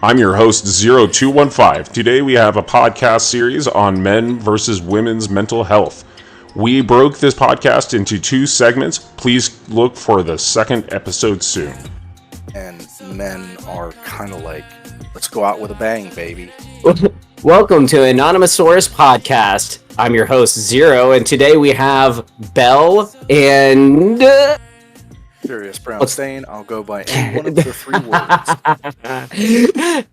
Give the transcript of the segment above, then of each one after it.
I'm your host, 0215. Today we have a podcast series on men versus women's mental health. We broke this podcast into 2 segments. Please look for the second episode soon. And men are kind of like, let's go out with a bang, baby. Welcome to Anonymousauarus Podcast. I'm your host, Zero, and today we have Belle and... Curious Brown Stain. I'll go by any one of the 3 words.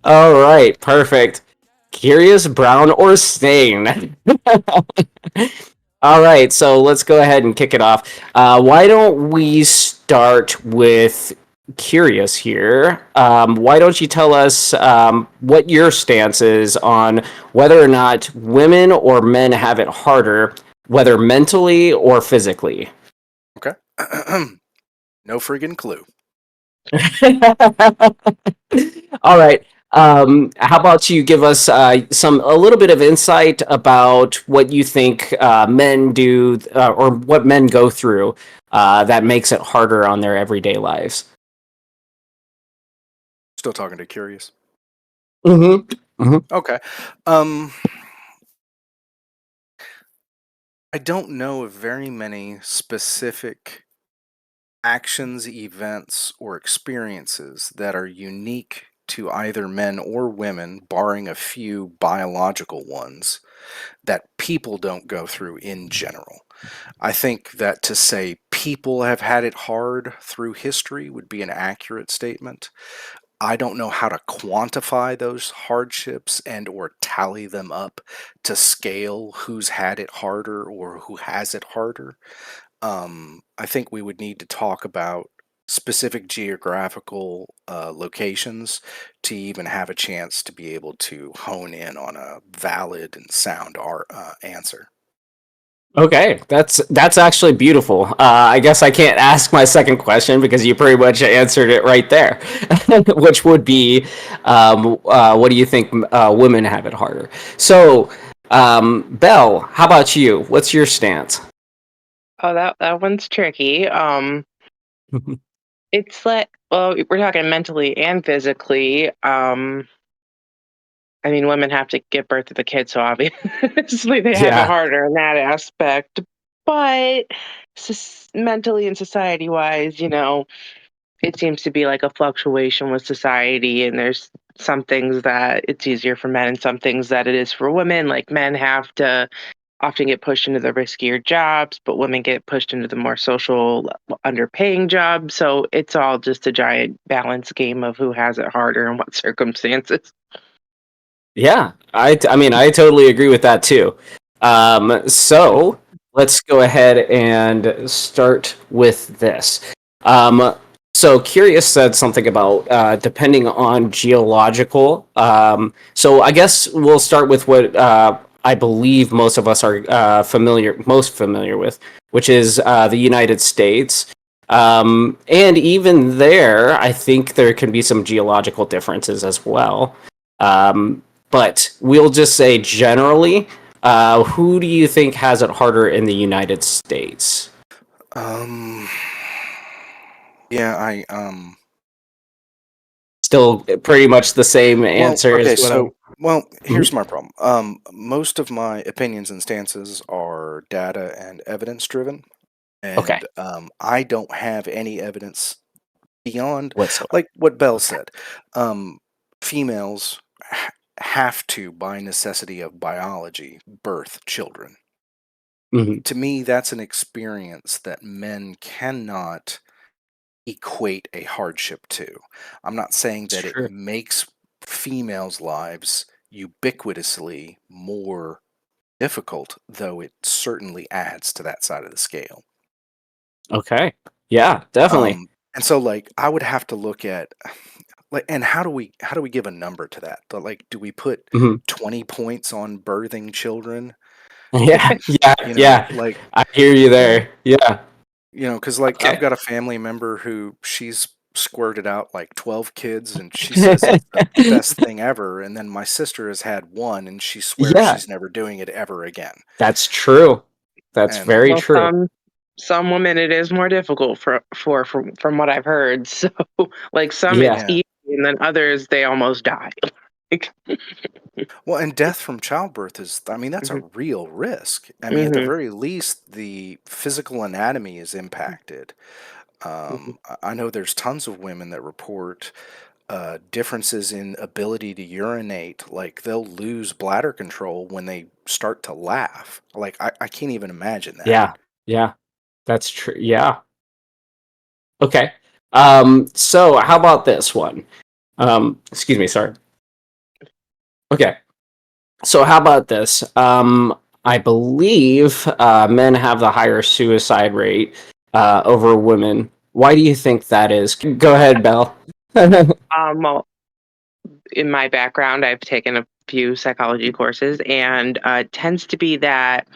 All right, perfect. Curious, Brown, or Stain. All right, so let's go ahead and kick it off. Why don't we start with Curious here? Why don't you tell us what your stance is on whether or not women or men have it harder, whether mentally or physically? Okay. No friggin' clue. All right. How about you give us a little bit of insight about what you think men do or what men go through that makes it harder on their everyday lives? Still talking to Curious. Mm-hmm. Okay. I don't know of very many specific actions, events, or experiences that are unique to either men or women, barring a few biological ones, that people don't go through in general. I think that to say people have had it hard through history would be an accurate statement. I don't know how to quantify those hardships and or tally them up to scale who's had it harder or who has it harder. I think we would need to talk about specific geographical locations to even have a chance to be able to hone in on a valid and sound answer. Okay, that's actually beautiful. I guess I can't ask my second question because you pretty much answered it right there, which would be, what do you think women have it harder? So, Belle, how about you? What's your stance? Oh, that one's tricky. It's like, well, we're talking mentally and physically. I mean, women have to give birth to the kids, so obviously they have it harder in that aspect. But mentally and society-wise, it seems to be like a fluctuation with society, and there's some things that it's easier for men and some things that it is for women. Like men have to often get pushed into the riskier jobs, but women get pushed into the more social, underpaying jobs. So it's all just a giant balance game of who has it harder and what circumstances. Yeah, I mean, I totally agree with that too. So let's go ahead and start with this. So Curious said something about depending on geological. So I guess we'll start with what I believe most of us are most familiar with, which is the United States. And even there, I think there can be some geological differences as well. But we'll just say generally, who do you think has it harder in the United States? Yeah, I Still pretty much the same answer. Well, okay, so here's my problem. Most of my opinions and stances are data and evidence driven, and Okay. I don't have any evidence beyond Whatsoever. like what Bell said. Females have to, by necessity of biology, birth children. Mhm. To me, that's an experience that men cannot equate a hardship to. I'm not saying that Sure. it makes females' lives ubiquitously more difficult, though it certainly adds to that side of the scale. Okay. Yeah, definitely. And so like I would have to look at like, and how do we give a number to that? Like, do we put Mhm. 20 points on birthing children? Yeah, You know, yeah. like, I hear you there. Yeah. because like Okay. I've got a family member who she's squirted out like 12 kids and she says it's the best thing ever. And then my sister has had one and she swears Yeah, she's never doing it ever again. that's true. That's And very Well, true. some women it is more difficult from what I've heard. So like some it's Yeah. easy, and then others they almost die. Like, Well, and death from childbirth is, I mean, that's a mhm, real risk. I mean, at the mhm, very least, the physical anatomy is impacted. mhm. I know there's tons of women that report differences in ability to urinate. Like they'll lose bladder control when they start to laugh. Like I can't even imagine that. Yeah. Yeah. That's true. Yeah. Okay. So how about this one? Excuse me, sorry. Okay. So how about this? I believe men have the higher suicide rate over women. Why do you think that is? Go ahead, Belle. Well, in my background, I've taken a few psychology courses, and it tends to be that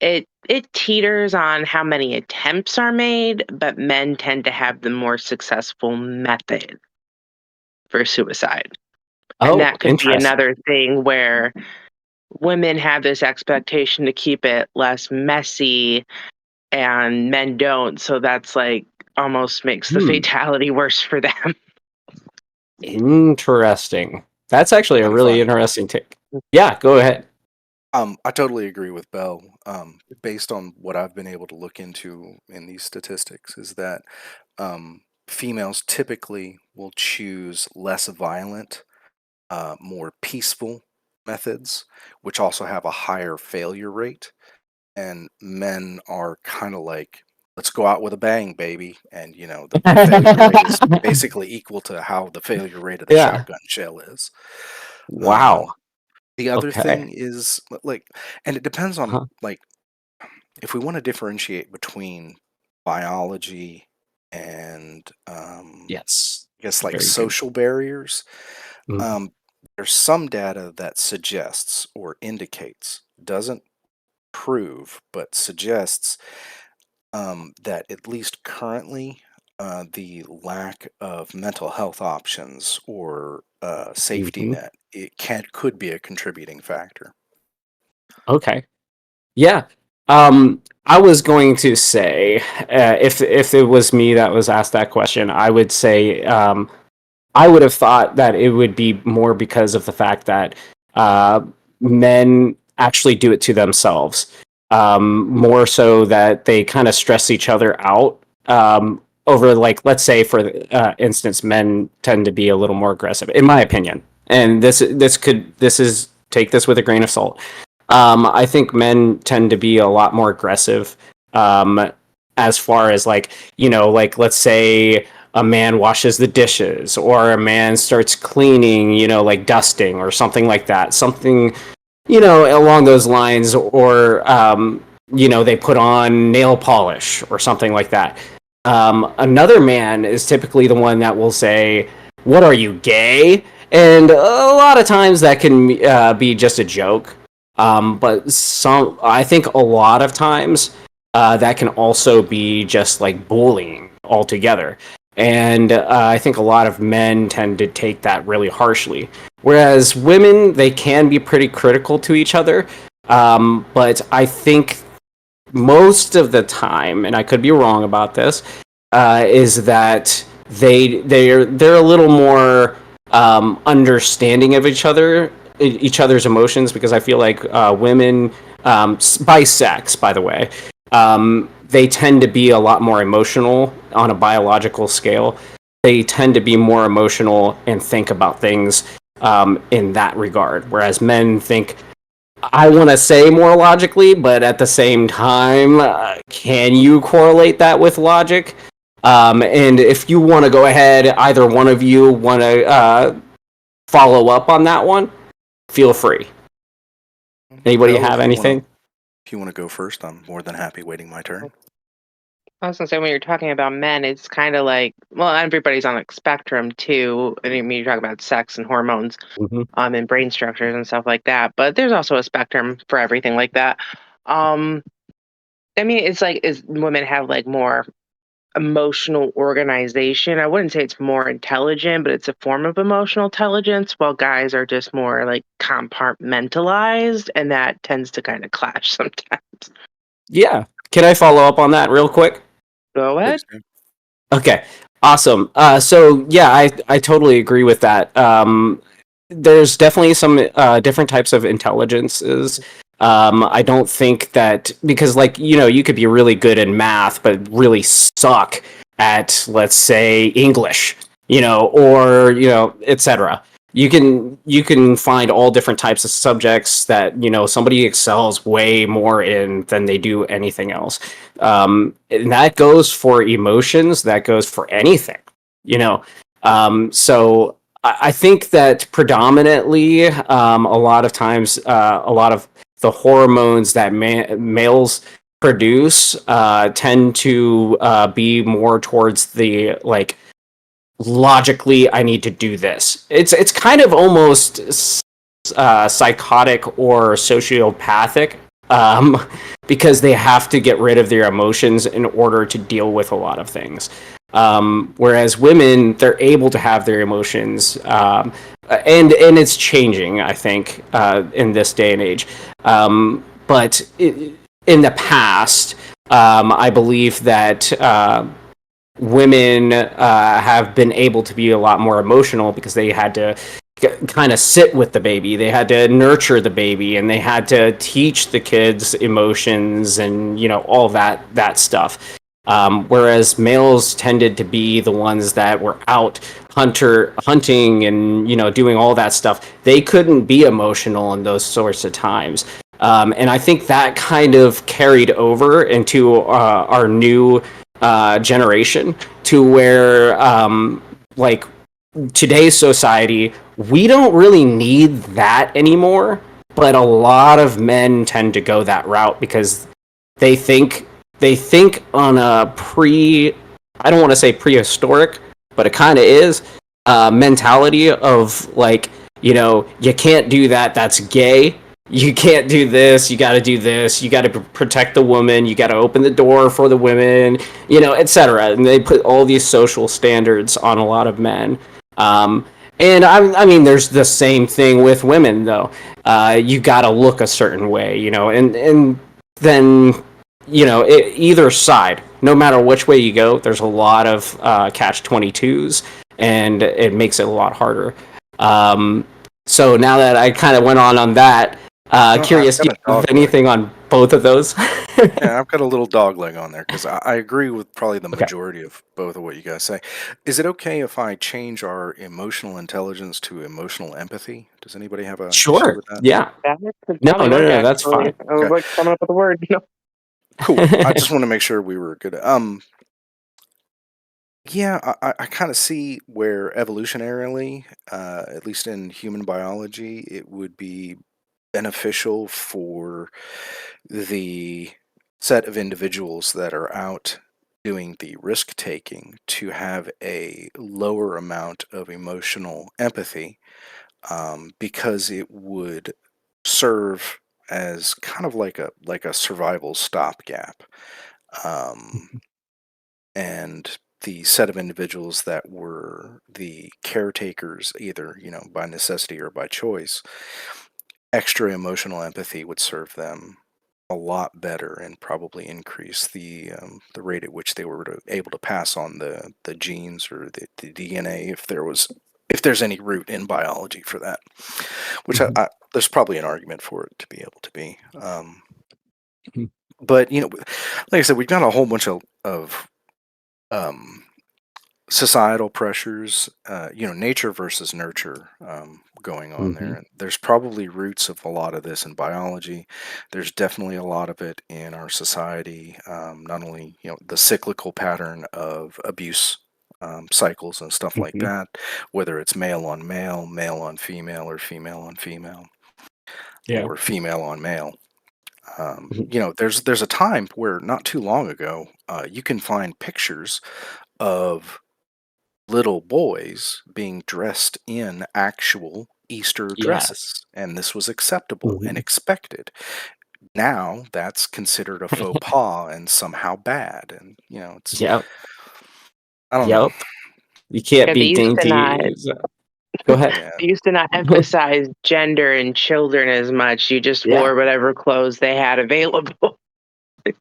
it teeters on how many attempts are made, but men tend to have the more successful method for suicide. And Oh, that could be interesting. another thing where women have this expectation to keep it less messy and men don't. So that's like almost makes the Hmm. fatality worse for them. Interesting. That's actually a Kind of really funny. interesting take. Yeah, go ahead. I totally agree with Bell. Based on what I've been able to look into in these statistics, is that females typically will choose less violent, more peaceful methods, which also have a higher failure rate. And men are kind of like, let's go out with a bang, baby. And, you know, the failure rate is basically equal to how the failure rate of the Yeah. shotgun shell is. Wow. Um, the other Okay. thing is like, and it depends on Uh-huh. like, if we want to differentiate between biology and Yes. I guess like Very good. social barriers, Mhm. um, there's some data that suggests or indicates, doesn't prove, but suggests that at least currently, the lack of mental health options or safety Mhm. net could be a contributing factor. Okay. Yeah. I was going to say, if it was me that was asked that question, I would say I would have thought that it would be more because of the fact that uh, men actually do it to themselves, more so that they kind of stress each other out. Over, like, let's say, for instance, men tend to be a little more aggressive, in my opinion. And this is, take this with a grain of salt. I think men tend to be a lot more aggressive, as far as, like, like, let's say a man washes the dishes or a man starts cleaning, like dusting or something like that. Something, along those lines, or, they put on nail polish or something like that. Another man is typically the one that will say, "What are you, gay?" And a lot of times that can be just a joke. But I think a lot of times that can also be just like bullying altogether. And I think a lot of men tend to take that really harshly. Whereas women, they can be pretty critical to each other. But I think most of the time, and I could be wrong about this, is that they're a little more understanding of each other's emotions, because I feel like women, by sex, by the way, they tend to be a lot more emotional on a biological scale. They tend to be more emotional and think about things in that regard, whereas men think, I want to say, more logically, but at the same time, can you correlate that with logic? And if you want to go ahead, either one of you want to follow up on that one, feel free. Anybody Bell, have anything? if you want to go first, I'm more than happy waiting my turn. I was gonna say when you're talking about men, it's kind of like, well, everybody's on a spectrum too. I mean, you talk about sex and hormones, Mm-hmm. and brain structures and stuff like that. But there's also a spectrum for everything like that. Um, I mean, it's like, is women have like more emotional organization. I wouldn't say it's more intelligent, but it's a form of emotional intelligence, while guys are just more like compartmentalized, and that tends to kind of clash sometimes. Yeah, Can I follow up on that real quick? Go ahead. Please do. Okay, awesome. So yeah, I totally agree with that. There's definitely some different types of intelligences. I don't think that because, like, you could be really good in math, but really suck at, let's say, English, or etc. You can find all different types of subjects that somebody excels way more in than they do anything else. And that goes for emotions. That goes for anything. So I think that predominantly, a lot of times, a lot of the hormones that males produce tend to be more towards the, like, logically, I need to do this. It's kind of almost psychotic or sociopathic, um, because they have to get rid of their emotions in order to deal with a lot of things. Whereas women, they're able to have their emotions, and it's changing, I think, in this day and age. But in the past, I believe that women have been able to be a lot more emotional because they had to kind of sit with the baby. They had to nurture the baby, and they had to teach the kids emotions and all that stuff. Whereas males tended to be the ones that were out hunting and doing all that stuff. They couldn't be emotional in those sorts of times. And I think that kind of carried over into our new generation, to where like today's society, we don't really need that anymore. But a lot of men tend to go that route because they think on a I don't want to say prehistoric, but it kind of is, mentality of, like, you can't do that, that's gay. You can't do this, you got to do this, you got to protect the woman, you got to open the door for the women, etc. And they put all these social standards on a lot of men. And I mean, there's the same thing with women, though. You got to look a certain way, and then either side, no matter which way you go, there's a lot of catch-22s, and it makes it a lot harder. So now that I kind of went on that, curious, do you have anything on both of those? Yeah, I've got a little dog leg on there because I agree with probably the Okay. majority of both of what you guys say. Is it okay if I change our emotional intelligence to emotional empathy? Does anybody have a issue Sure. with that? Yeah. That could No, probably no, work, no, that's actually. fine. I was Okay, like coming up with a word. cool. I just want to make sure we were good. Yeah, I kind of see where evolutionarily, at least in human biology, it would be beneficial for the set of individuals that are out doing the risk taking to have a lower amount of emotional empathy, because it would serve as kind of like a survival stopgap. Um, and the set of individuals that were the caretakers, either by necessity or by choice, extra emotional empathy would serve them a lot better and probably increase the rate at which they were able to pass on the genes or the DNA, if there's any root in biology for that, which Mhm. there's probably an argument for it to be able to be. Mhm. But like I said, we've got a whole bunch of um, societal pressures, nature versus nurture, going on there. Mhm. And there's probably roots of a lot of this in biology. There's definitely a lot of it in our society. Not only the cyclical pattern of abuse, cycles and stuff like Mhm. that, whether it's male on male, male on female, or female on female, Yeah. or female on male. Mhm. There's a time where not too long ago, you can find pictures of little boys being dressed in actual Easter Yes. dresses, and this was acceptable and Mhm. expected. Now that's considered a faux pas and somehow bad, and it's, Yep. I don't know. Yep. You can't Yeah, they be used to not. dainty. Go ahead. Yeah, They used to not emphasize gender in children as much. You just Yeah. wore whatever clothes they had available.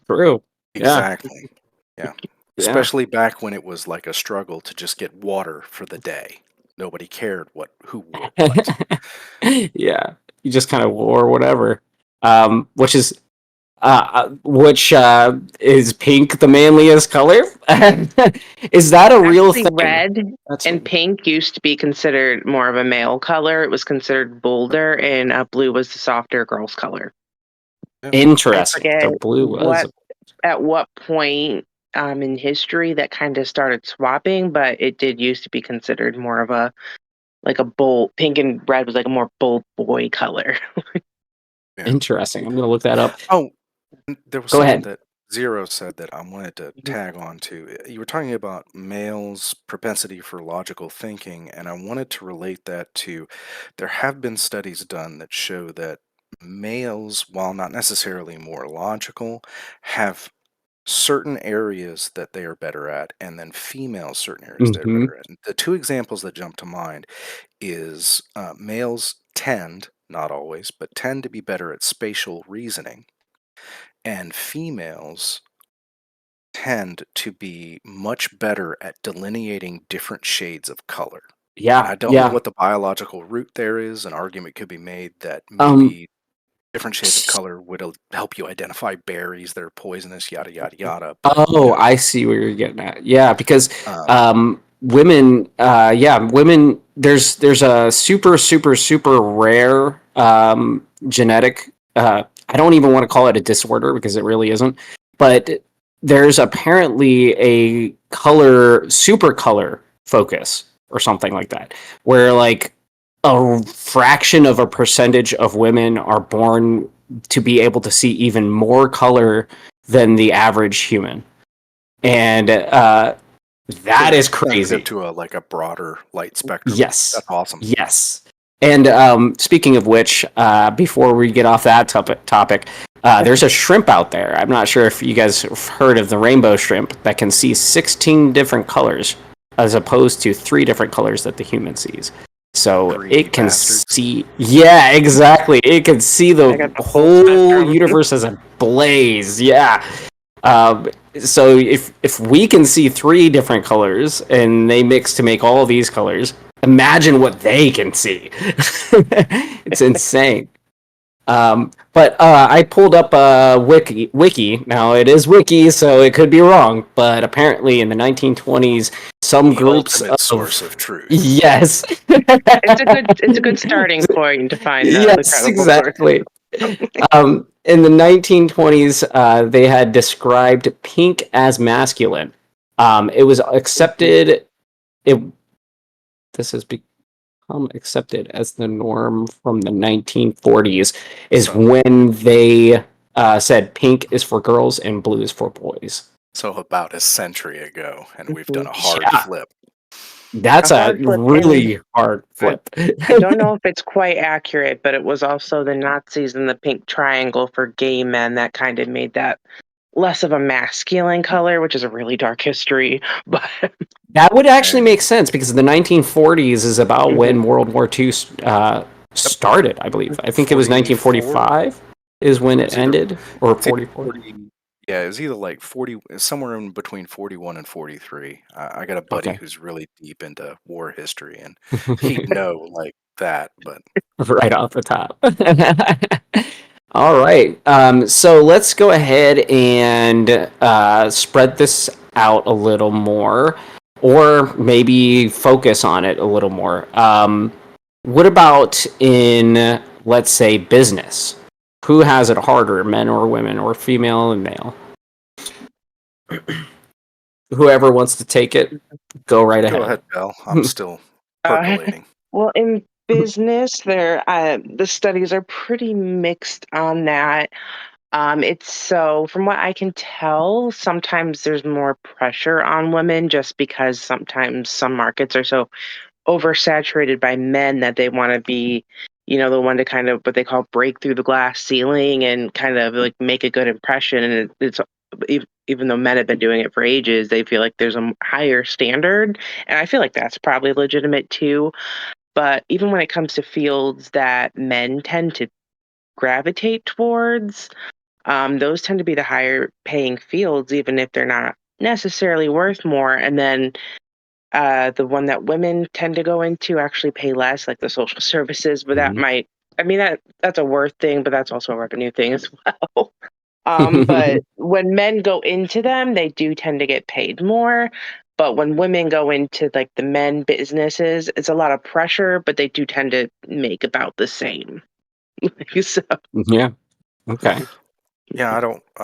True. Exactly. Yeah. Yeah. Especially back when it was like a struggle to just get water for the day. Nobody cared who wore what. Yeah. You just kind of wore whatever. Which is pink the manliest color? Is that a real Actually, thing? red That's and pink used to be considered more of a male color. It was considered bolder, and blue was the softer girl's color. Yeah. I interesting. forget So blue was at what point in history that kind of started swapping, but it did used to be considered more of a bold pink and red was like a more bold boy color. Yeah. interesting. I'm gonna look that up. Oh, and there was Go something ahead. that Zero said that I wanted to tag on to. You were talking about males' propensity for logical thinking, and I wanted to relate that to there have been studies done that show that males, while not necessarily more logical, have certain areas that they are better at, and then females certain areas they're Hmm. better at. And the two examples that jump to mind is males tend, not always, but tend to be better at spatial reasoning, and females tend to be much better at delineating different shades of color. And Yeah, I don't know yeah. what the biological root there is. An argument could be made that Um, maybe different shades of color would help you identify berries that are poisonous, yada yada yada. But Oh, I see where you're getting at. Yeah, because um, women, women. There's a super rare genetic. I don't even want to call it a disorder because it really isn't. But there's apparently a super color focus or something like that, where like a fraction of a percentage of women are born to be able to see even more color than the average human, and so that they're is sensitive crazy. to a broader light spectrum. Yes, That's awesome. yes. And speaking of which, before we get off that topic, there's a shrimp out there. I'm not sure if you guys have heard of the rainbow shrimp that can see 16 different colors as opposed to 3 different colors that the human sees. So Greedy it can bastards. see, yeah, exactly. It can see I the got the full whole spectrum. universe as a blaze. Yeah. Um, so if we can see 3 different colors and they mix to make all these colors, imagine what they can see. It's insane. But I pulled up a wiki. Now it is wiki, so it could be wrong. But apparently, in the 1920s, some The groups ultimate source of of truth. yes, It's a good starting point to find the yes, credible sources. exactly. In the 1920s, they had described pink as masculine. It was accepted. It this has become accepted as the norm from the 1940s. Is So when they said pink is for girls and blue is for boys. so about a century ago, and we've done Mhm. a hard Yeah, flip. A that's a hard flip, and really hard I, flip. I don't know if it's quite accurate, but it was also the Nazis and the pink triangle for gay men that kind of made that less of a masculine color, which is a really dark history. But That would actually Okay. make sense because the 1940s is about when Mhm. World War II Yep. started, I believe. I think it was 44. 1945 is when It it was either ended, or it's either 44. 40. Yeah, it was either like 40, somewhere in between 41 and 43. I got a buddy Okay. who's really deep into war history, and he'd know like that. But Right off the top. All right. So let's go ahead and spread this out a little more, or maybe focus on it a little more. What about in, let's say, business? Who has it harder, men or women, or female and male? Whoever wants to take it, go right go ahead. ahead, Bell. I'm still Uh, percolating. well, in business, the studies are pretty mixed on that. It's so, from what I can tell, sometimes there's more pressure on women just because sometimes some markets are so oversaturated by men that they want to be, the one to kind of what they call break through the glass ceiling and kind of like make a good impression. And even though men have been doing it for ages, they feel like there's a higher standard. And I feel like that's probably legitimate too. But even when it comes to fields that men tend to gravitate towards, those tend to be the higher paying fields, even if they're not necessarily worth more. And then the one that women tend to go into actually pay less, like the social services, but that Mhm. might, I mean, that's a worth thing, but that's also a revenue thing as well. But when men go into them, they do tend to get paid more. But when women go into like the men businesses, it's a lot of pressure, but they do tend to make about the same. So, Yeah. Okay. Yeah, I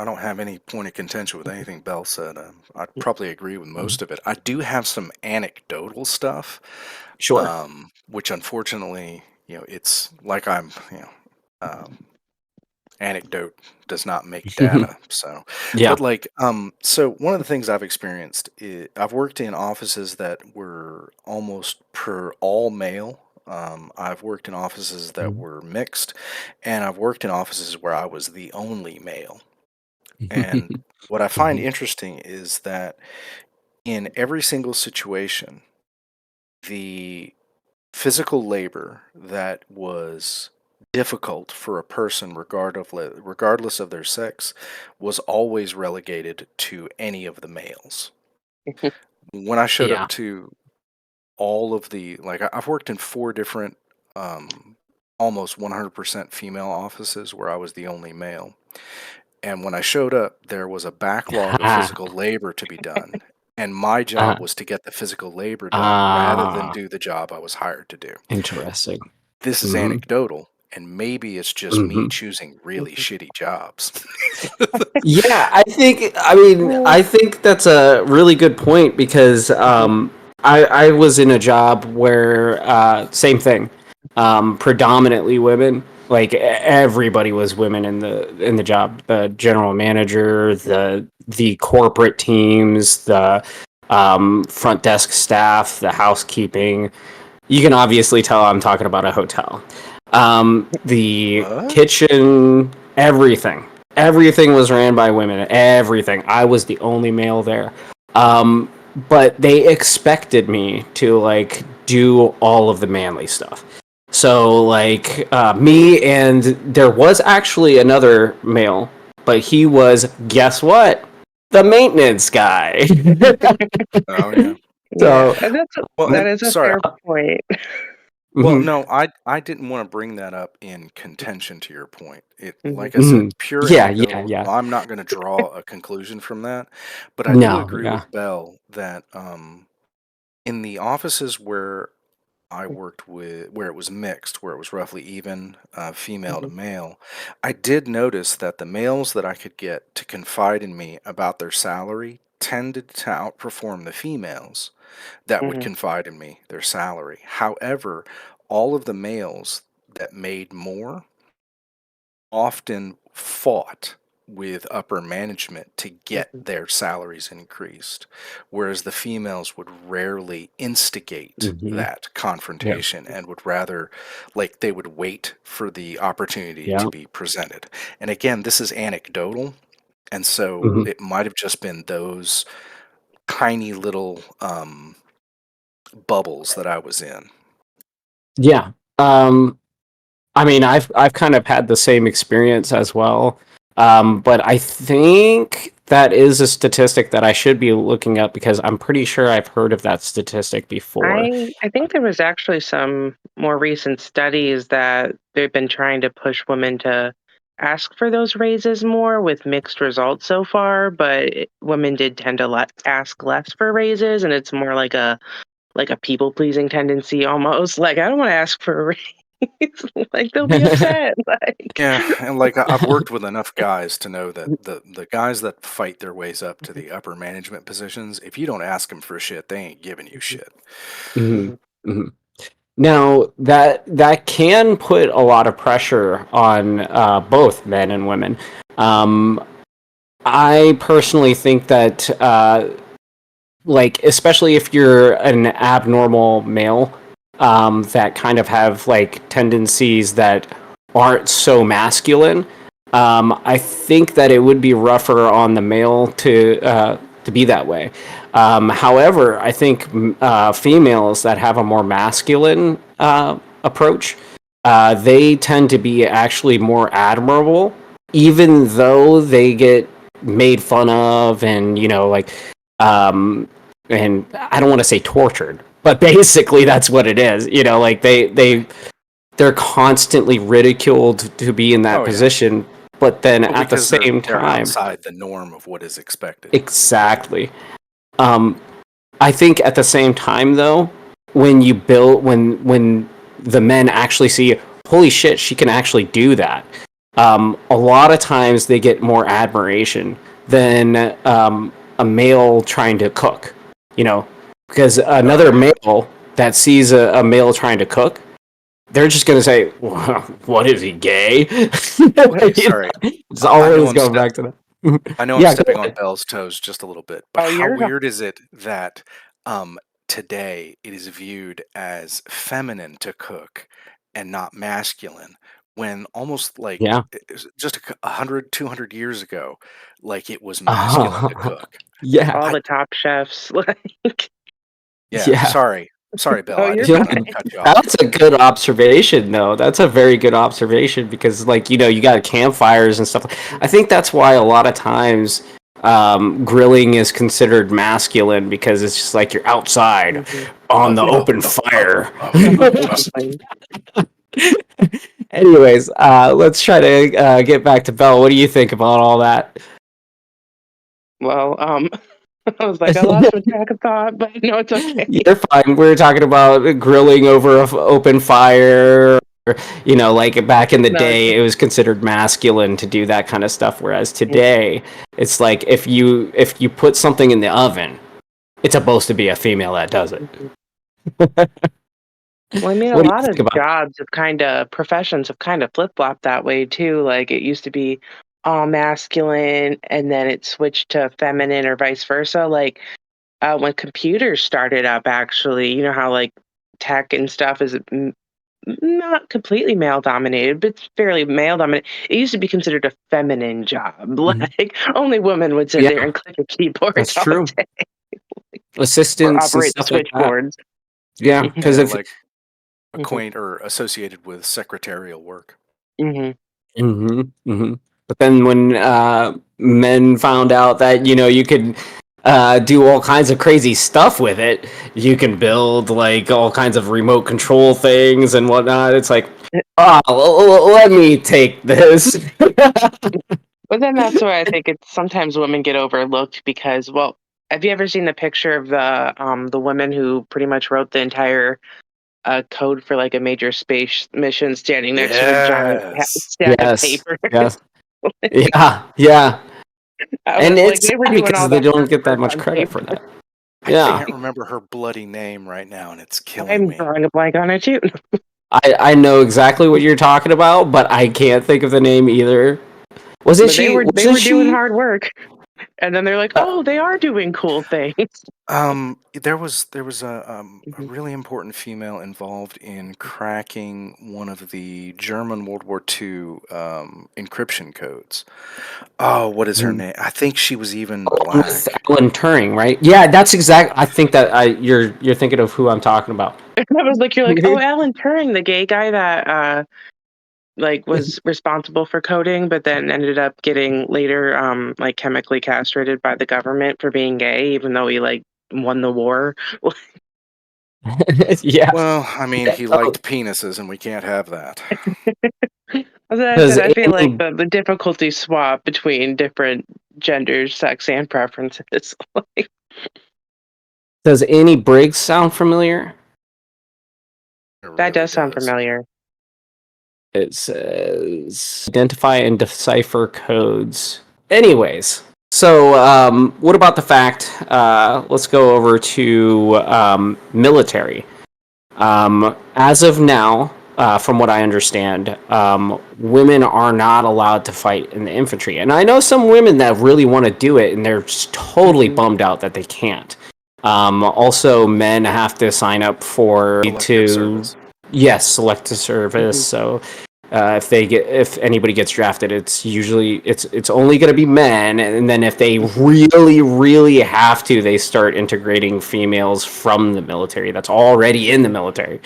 don't have any point of contention with anything Bell said. I probably agree with Mhm. most of it. I do have some anecdotal stuff, Sure. which unfortunately, it's like um, anecdote does not make data. So, Yeah. but like, so one of the things I've experienced is I've worked in offices that were almost per all male. I've worked in offices that Mhm. were mixed, and I've worked in offices where I was the only male. And what I find Mhm. interesting is that in every single situation, the physical labor that was difficult for a person, regardless of their sex, was always relegated to any of the males. When I showed up Yeah. to all of I've worked in four different, almost 100% female offices where I was the only male. And when I showed up, there was a backlog of physical labor to be done. And my job Uh, was to get the physical labor done rather than ah, do the job I was hired to do. interesting. This is Hmm. anecdotal, and maybe it's just me Hmm. choosing really shitty jobs. Yeah, I think that's a really good point because I was in a job where same thing, predominantly women. Like everybody was women in the job. The general manager, the corporate teams, the front desk staff, the housekeeping. You can obviously tell I'm talking about a hotel. The What? kitchen, everything. Everything was ran by women. Everything. I was the only male there. But they expected me to like do all of the manly stuff. So like me and there was actually another male, but he was guess what? The maintenance guy. Oh yeah. yeah, So and Well, that and is a sorry. fair point. Well, mhm, no, I didn't want to bring that up in contention to your point. Mhm. Like I said, mhm. it's pure Yeah, yeah, anecdotal, yeah. so I'm not going to draw a conclusion from that. But I do No, agree yeah. with Bell that in the offices where I worked with, where it was mixed, where it was roughly even, female to Mhm. male, I did notice that the males that I could get to confide in me about their salary tended to outperform the females that would Mhm. confide in me their salary. However, all of the males that made more often fought with upper management to get Mhm. their salaries increased, whereas the females would rarely instigate Hmm. that Yeah, confrontation and would rather, like, they would wait for the opportunity to yeah. be presented. And again, this is anecdotal, and so Hmm. it might have just been those tiny little bubbles that I was in. Yeah. Um, I mean, I've kind of had the same experience as well. But I think that is a statistic that I should be looking up because I'm pretty sure I've heard of that statistic before. I think there was actually some more recent studies that they've been trying to push women to ask for those raises more with mixed results so far, but women did tend to ask less for raises, and it's more like a people pleasing tendency almost. Like I don't want to ask for a raise, like they'll be upset. Like Yeah, and like I've worked with enough guys to know that the guys that fight their ways up to the upper management positions, if you don't ask them for shit, they ain't giving you shit. Hmm. Mhm. Hmm. Now that can put a lot of pressure on both men and women. Um, I personally think that like especially if you're an abnormal male that kind of have like tendencies that aren't so masculine, I think that it would be rougher on the male to be that way. However, I think females that have a more masculine approach, they tend to be actually more admirable even though they get made fun of and and I don't want to say tortured, but basically that's what it is. Like they're constantly ridiculed to be in that position, but then at the same they're time, outside the norm of what is expected. Exactly. I think at the same time, though, when the men actually see, holy shit, she can actually do that. A lot of times they get more admiration than a male trying to cook. Because another male that sees a male trying to cook, they're just going to say, "What is he, gay?" Sorry, it's always going back to that. I know I'm stepping on Belle's toes just a little bit, but how weird is it that today it is viewed as feminine to cook and not masculine, when almost like just 100, 200 years ago, like it was masculine to cook. Yeah. All the top chefs, like. Yeah. Sorry, Belle. I didn't want to cut you off. That's a good observation, though. That's a very good observation because, you got campfires and stuff. I think that's why a lot of times grilling is considered masculine, because it's just like you're outside on the open fire. Anyways, let's try to get back to Belle. What do you think about all that? Well, I was like, I lost my track of thought, but no, it's okay. You're fine. We were talking about grilling over an open fire. Like back in the day, it was considered masculine to do that kind of stuff. Whereas today, it's like if you put something in the oven, it's supposed to be a female that does it. Well, I mean, a lot of professions have kind of flip-flopped that way too. Like it used to be all masculine, and then it switched to feminine, or vice versa. Like when computers started up, actually, you know how like tech and stuff is not completely male dominated, but it's fairly male dominated. It used to be considered a feminine job. Like only women would sit there and click a keyboard. That's true. Assistants or operate and stuff switchboards. Yeah, because if like acquaint or associated with secretarial work. But then when men found out that you could do all kinds of crazy stuff with it, you can build like all kinds of remote control things and whatnot. It's like, let me take this. But then that's why I think it's sometimes women get overlooked because, well, have you ever seen the picture of the woman who pretty much wrote the entire code for like a major space mission, standing next to a giant stack of paper? Yeah. And like, it's because they don't get that much credit for that. I can't remember her bloody name right now, and it's killing me. I'm drawing a blank on it too. I know exactly what you're talking about, but I can't think of the name either. Wasn't she? They were doing hard work, and then they're like, "Oh, they are doing cool things." There was a really important female involved in cracking one of the German World War II encryption codes. Oh, what is her name? I think she was even black. Alan Turing, right? Yeah, that's exact. I think that you're thinking of who I'm talking about. I was like, you're like, oh, Alan Turing, the gay guy that was responsible for coding, but then ended up getting later like chemically castrated by the government for being gay, even though he like won the war. Yeah. Well, I mean, he liked penises, and we can't have that. I feel like the difficulty swap between different genders, sex, and preferences. Does Annie Briggs sound familiar? That does sound familiar. It says identify and decipher codes. Anyways, so what about the fact? Let's go over to military. As of now, from what I understand, women are not allowed to fight in the infantry, and I know some women that really want to do it, and they're just totally bummed out that they can't. Also, men have to sign up for service. Yes, selective service. So if anybody gets drafted, it's usually it's only going to be men, and then if they really have to, they start integrating females from the military that's already in the military.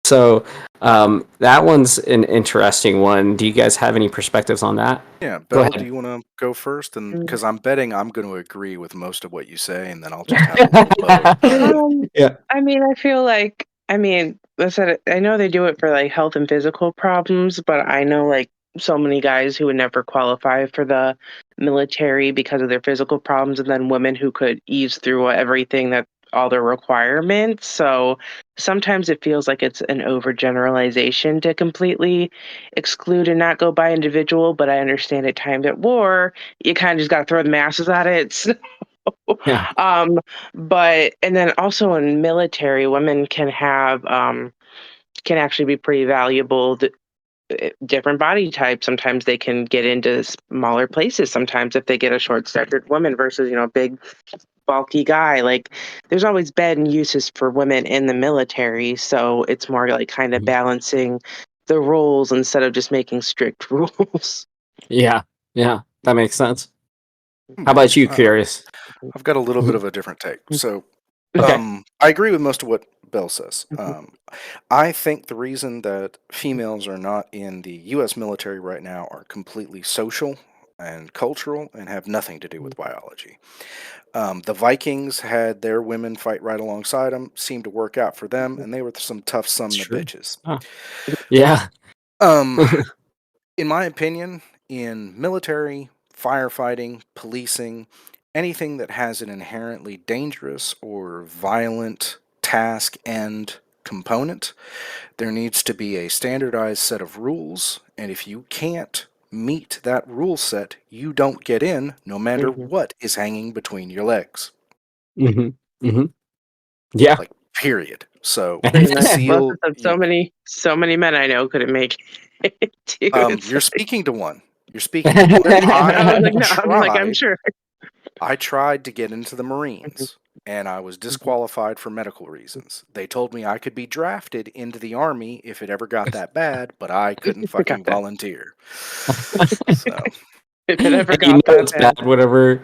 So that one's an interesting one. Do you guys have any perspectives on that? Yeah, Go Belle, ahead. do you want to go first? And Mm. because I'm betting I'm going to agree with most of what you say, and then I'll just have a little vote. Yeah. I mean, I feel like, listen, I know they do it for like health and physical problems, but I know like so many guys who would never qualify for the military because of their physical problems, and then women who could ease through everything that all their requirements. So sometimes it feels like it's an overgeneralization to completely exclude and not go by individual, but I understand at times at war, you kind of just got to throw the masses at it. So Yeah. but and then also in military, women can have can actually be pretty valuable. Different body types. Sometimes they can get into smaller places. Sometimes if they get a short-statured woman versus big bulky guy, like there's always been uses for women in the military. So it's more like kind of balancing the roles instead of just making strict rules. Yeah. That makes sense. How about you, Curious? I've got a little bit of a different take. So, Okay. I agree with most of what Belle says. I think the reason that females are not in the U.S. military right now are completely social and cultural and have nothing to do with biology. The Vikings had their women fight right alongside them, seemed to work out for them, and they were some tough son of True. bitches. Oh. Yeah. In my opinion, in military, firefighting, policing, anything that has an inherently dangerous or violent task and component, there needs to be a standardized set of rules, and if you can't meet that rule set, you don't get in, no matter what is hanging between your legs. Yeah. Like, period. So, Pretty much. SEAL, So many men I know couldn't make it too. you're speaking to one. You're speaking to one. I was like, no, I'm sure. I tried to get into the Marines, and I was disqualified for medical reasons. They told me I could be drafted into the Army if it ever got that bad, but I couldn't fucking volunteer. So, If it ever And got that it's bad whenever,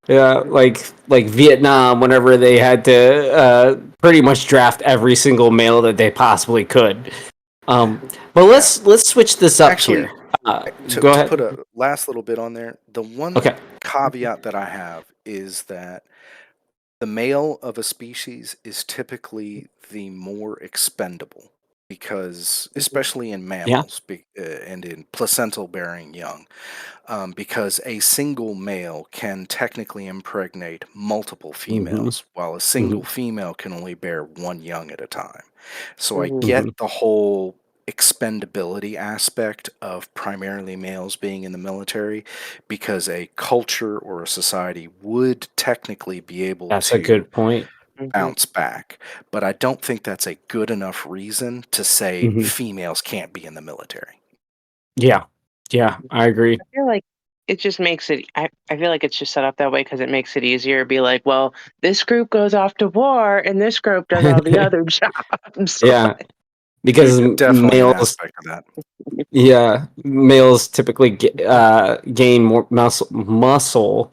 like Vietnam, whenever they had to pretty much draft every single male that they possibly could. But let's switch this up actually, here. to Go ahead. put a last little bit on there, the one caveat that I have is that the male of a species is typically the more expendable because, especially in mammals and in placental bearing young, because a single male can technically impregnate multiple females, while a single female can only bear one young at a time. So I get the whole expendability aspect of primarily males being in the military because a culture or a society would technically be able That's to a good point. bounce back. But I don't think that's a good enough reason to say females can't be in the military. Yeah, I agree. I feel like it just makes it. I feel like it's just set up that way because it makes it easier to be like, well, this group goes off to war and this group does all the other jobs. Yeah, because Definitely an males. aspect of that. Yeah, males typically gain more muscle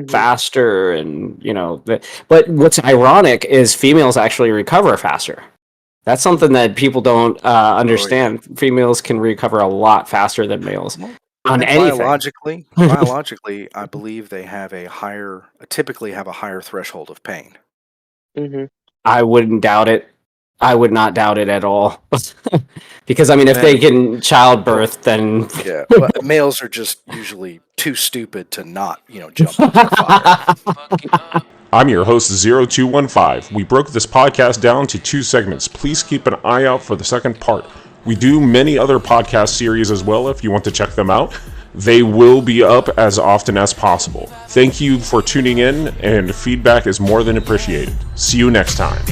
faster, and but what's ironic is females actually recover faster. That's something that people don't understand. Oh, yeah. Females can recover a lot faster than males on anything. Biologically, I believe they typically have a higher threshold of pain. I wouldn't doubt it. I would not doubt it at all. Because if they can childbirth, then yeah, but males are just usually too stupid to not, jump into the fire. I'm your host, 0215. We broke this podcast down to 2 segments. Please keep an eye out for the second part. We do many other podcast series as well if you want to check them out. They will be up as often as possible. Thank you for tuning in, and feedback is more than appreciated. See you next time.